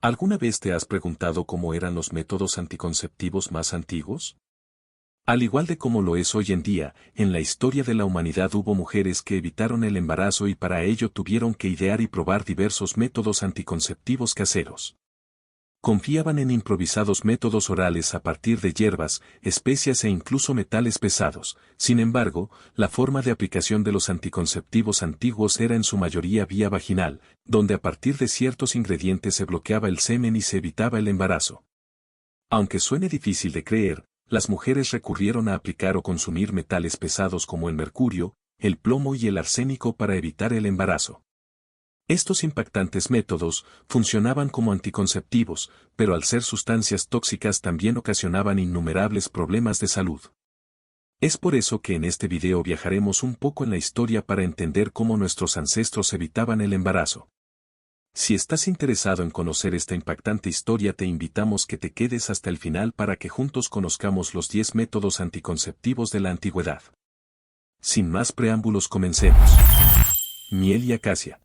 ¿Alguna vez te has preguntado cómo eran los métodos anticonceptivos más antiguos? Al igual de como lo es hoy en día, en la historia de la humanidad hubo mujeres que evitaron el embarazo y para ello tuvieron que idear y probar diversos métodos anticonceptivos caseros. Confiaban en improvisados métodos orales a partir de hierbas, especias e incluso metales pesados. Sin embargo, la forma de aplicación de los anticonceptivos antiguos era en su mayoría vía vaginal, donde a partir de ciertos ingredientes se bloqueaba el semen y se evitaba el embarazo. Aunque suene difícil de creer, las mujeres recurrieron a aplicar o consumir metales pesados como el mercurio, el plomo y el arsénico para evitar el embarazo. Estos impactantes métodos funcionaban como anticonceptivos, pero al ser sustancias tóxicas también ocasionaban innumerables problemas de salud. Es por eso que en este video viajaremos un poco en la historia para entender cómo nuestros ancestros evitaban el embarazo. Si estás interesado en conocer esta impactante historia, te invitamos que te quedes hasta el final para que juntos conozcamos los 10 métodos anticonceptivos de la antigüedad. Sin más preámbulos, comencemos. Miel y acacia.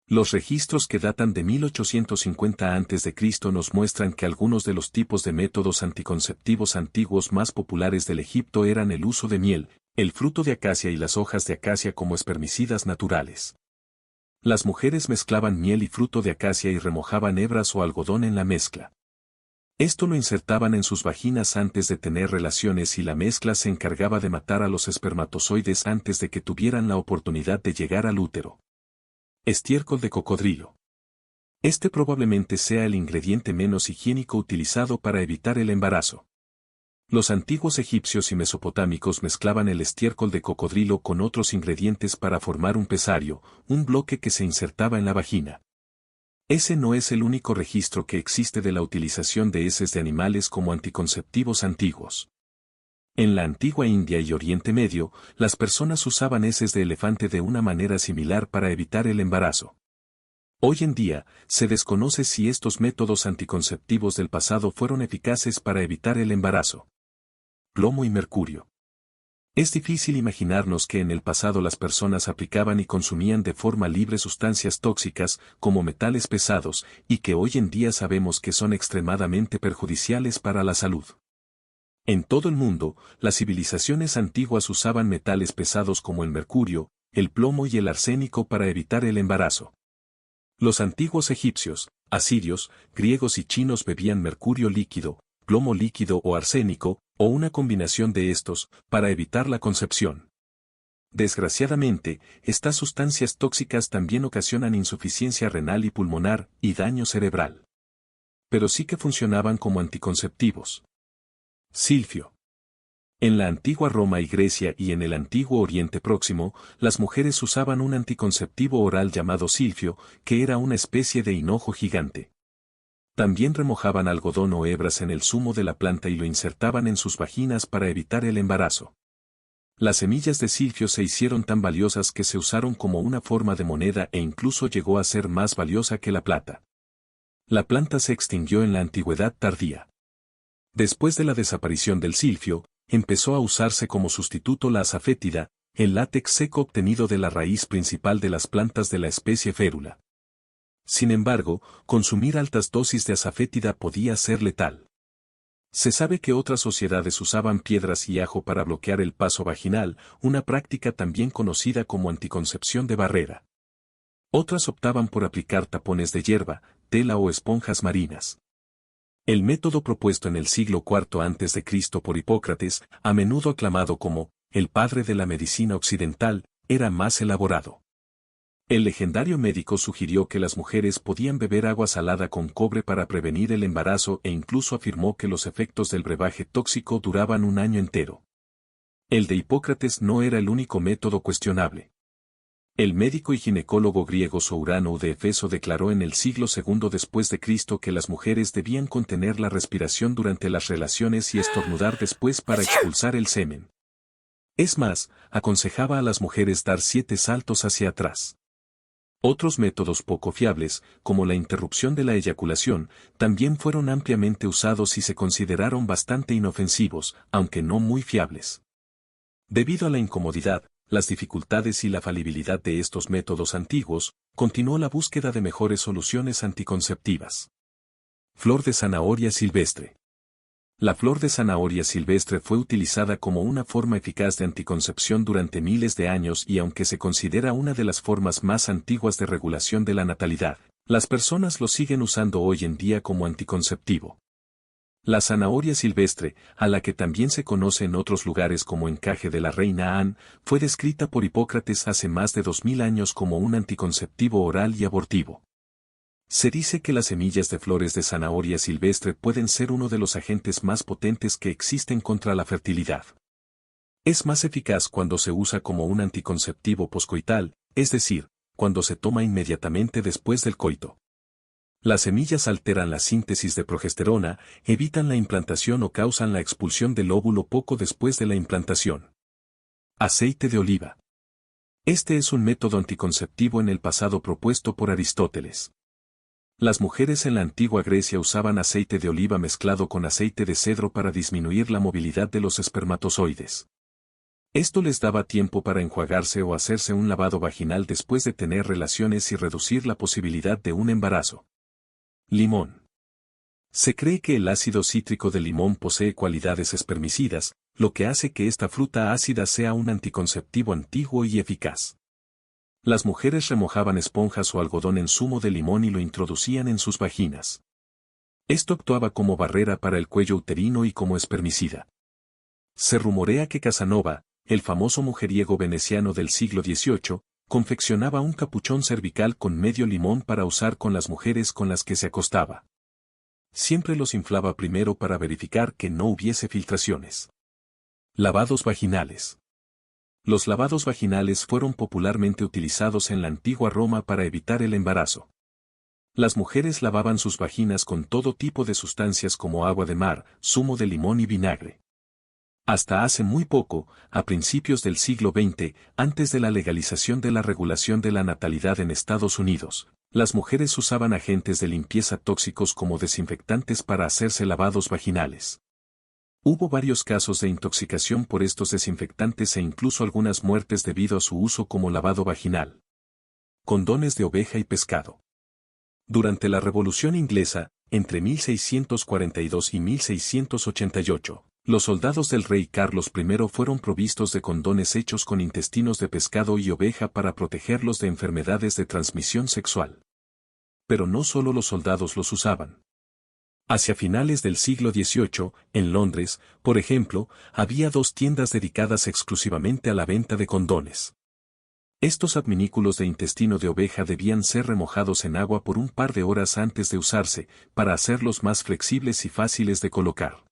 Los registros que datan de 1850 a.C. nos muestran que algunos de los tipos de métodos anticonceptivos antiguos más populares del Egipto eran el uso de miel, el fruto de acacia y las hojas de acacia como espermicidas naturales. Las mujeres mezclaban miel y fruto de acacia y remojaban hebras o algodón en la mezcla. Esto lo insertaban en sus vaginas antes de tener relaciones y la mezcla se encargaba de matar a los espermatozoides antes de que tuvieran la oportunidad de llegar al útero. Estiércol de cocodrilo. Este probablemente sea el ingrediente menos higiénico utilizado para evitar el embarazo. Los antiguos egipcios y mesopotámicos mezclaban el estiércol de cocodrilo con otros ingredientes para formar un pesario, un bloque que se insertaba en la vagina. Ese no es el único registro que existe de la utilización de heces de animales como anticonceptivos antiguos. En la antigua India y Oriente Medio, las personas usaban heces de elefante de una manera similar para evitar el embarazo. Hoy en día, se desconoce si estos métodos anticonceptivos del pasado fueron eficaces para evitar el embarazo. Plomo y mercurio. Es difícil imaginarnos que en el pasado las personas aplicaban y consumían de forma libre sustancias tóxicas, como metales pesados, y que hoy en día sabemos que son extremadamente perjudiciales para la salud. En todo el mundo, las civilizaciones antiguas usaban metales pesados como el mercurio, el plomo y el arsénico para evitar el embarazo. Los antiguos egipcios, asirios, griegos y chinos bebían mercurio líquido, plomo líquido o arsénico, o una combinación de estos, para evitar la concepción. Desgraciadamente, estas sustancias tóxicas también ocasionan insuficiencia renal y pulmonar, y daño cerebral. Pero sí que funcionaban como anticonceptivos. Silfio. En la antigua Roma y Grecia y en el antiguo Oriente Próximo, las mujeres usaban un anticonceptivo oral llamado silfio, que era una especie de hinojo gigante. También remojaban algodón o hebras en el zumo de la planta y lo insertaban en sus vaginas para evitar el embarazo. Las semillas de silfio se hicieron tan valiosas que se usaron como una forma de moneda e incluso llegó a ser más valiosa que la plata. La planta se extinguió en la antigüedad tardía. Después de la desaparición del silfio, empezó a usarse como sustituto la asafétida, el látex seco obtenido de la raíz principal de las plantas de la especie férula. Sin embargo, consumir altas dosis de asafétida podía ser letal. Se sabe que otras sociedades usaban piedras y ajo para bloquear el paso vaginal, una práctica también conocida como anticoncepción de barrera. Otras optaban por aplicar tapones de hierba, tela o esponjas marinas. El método propuesto en el siglo IV a.C. por Hipócrates, a menudo aclamado como el padre de la medicina occidental, era más elaborado. El legendario médico sugirió que las mujeres podían beber agua salada con cobre para prevenir el embarazo e incluso afirmó que los efectos del brebaje tóxico duraban un año entero. El de Hipócrates no era el único método cuestionable. El médico y ginecólogo griego Sourano de Efeso declaró en el siglo II después de Cristo que las mujeres debían contener la respiración durante las relaciones y estornudar después para expulsar el semen. Es más, aconsejaba a las mujeres dar 7 saltos hacia atrás. Otros métodos poco fiables, como la interrupción de la eyaculación, también fueron ampliamente usados y se consideraron bastante inofensivos, aunque no muy fiables. Debido a la incomodidad, las dificultades y la falibilidad de estos métodos antiguos, continuó la búsqueda de mejores soluciones anticonceptivas. Flor de zanahoria silvestre. La flor de zanahoria silvestre fue utilizada como una forma eficaz de anticoncepción durante miles de años y aunque se considera una de las formas más antiguas de regulación de la natalidad, las personas lo siguen usando hoy en día como anticonceptivo. La zanahoria silvestre, a la que también se conoce en otros lugares como encaje de la reina Anne, fue descrita por Hipócrates hace más de 2000 años como un anticonceptivo oral y abortivo. Se dice que las semillas de flores de zanahoria silvestre pueden ser uno de los agentes más potentes que existen contra la fertilidad. Es más eficaz cuando se usa como un anticonceptivo poscoital, es decir, cuando se toma inmediatamente después del coito. Las semillas alteran la síntesis de progesterona, evitan la implantación o causan la expulsión del óvulo poco después de la implantación. Aceite de oliva. Este es un método anticonceptivo en el pasado propuesto por Aristóteles. Las mujeres en la antigua Grecia usaban aceite de oliva mezclado con aceite de cedro para disminuir la movilidad de los espermatozoides. Esto les daba tiempo para enjuagarse o hacerse un lavado vaginal después de tener relaciones y reducir la posibilidad de un embarazo. Limón. Se cree que el ácido cítrico del limón posee cualidades espermicidas, lo que hace que esta fruta ácida sea un anticonceptivo antiguo y eficaz. Las mujeres remojaban esponjas o algodón en zumo de limón y lo introducían en sus vaginas. Esto actuaba como barrera para el cuello uterino y como espermicida. Se rumorea que Casanova, el famoso mujeriego veneciano del siglo XVIII, confeccionaba un capuchón cervical con medio limón para usar con las mujeres con las que se acostaba. Siempre los inflaba primero para verificar que no hubiese filtraciones. Lavados vaginales. Los lavados vaginales fueron popularmente utilizados en la antigua Roma para evitar el embarazo. Las mujeres lavaban sus vaginas con todo tipo de sustancias como agua de mar, zumo de limón y vinagre. Hasta hace muy poco, a principios del siglo XX, antes de la legalización de la regulación de la natalidad en Estados Unidos, las mujeres usaban agentes de limpieza tóxicos como desinfectantes para hacerse lavados vaginales. Hubo varios casos de intoxicación por estos desinfectantes e incluso algunas muertes debido a su uso como lavado vaginal. Condones de oveja y pescado. Durante la Revolución Inglesa, entre 1642 y 1688, los soldados del rey Carlos I fueron provistos de condones hechos con intestinos de pescado y oveja para protegerlos de enfermedades de transmisión sexual. Pero no solo los soldados los usaban. Hacia finales del siglo XVIII, en Londres, por ejemplo, había 2 tiendas dedicadas exclusivamente a la venta de condones. Estos adminículos de intestino de oveja debían ser remojados en agua por un par de horas antes de usarse, para hacerlos más flexibles y fáciles de colocar.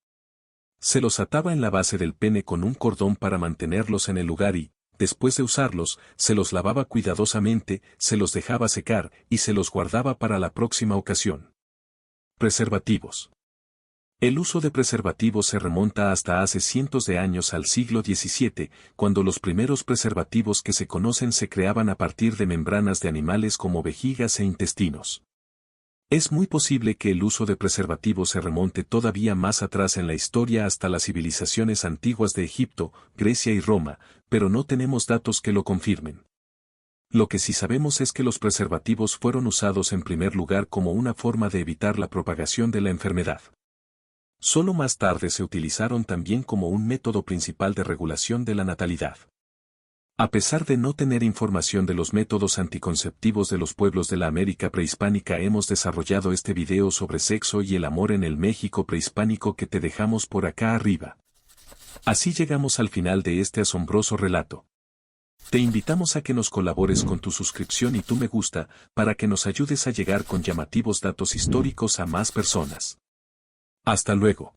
Se los ataba en la base del pene con un cordón para mantenerlos en el lugar y, después de usarlos, se los lavaba cuidadosamente, se los dejaba secar y se los guardaba para la próxima ocasión. Preservativos. El uso de preservativos se remonta hasta hace cientos de años al siglo XVII, cuando los primeros preservativos que se conocen se creaban a partir de membranas de animales como vejigas e intestinos. Es muy posible que el uso de preservativos se remonte todavía más atrás en la historia hasta las civilizaciones antiguas de Egipto, Grecia y Roma, pero no tenemos datos que lo confirmen. Lo que sí sabemos es que los preservativos fueron usados en primer lugar como una forma de evitar la propagación de la enfermedad. Solo más tarde se utilizaron también como un método principal de regulación de la natalidad. A pesar de no tener información de los métodos anticonceptivos de los pueblos de la América prehispánica, hemos desarrollado este video sobre sexo y el amor en el México prehispánico que te dejamos por acá arriba. Así llegamos al final de este asombroso relato. Te invitamos a que nos colabores con tu suscripción y tu me gusta, para que nos ayudes a llegar con llamativos datos históricos a más personas. Hasta luego.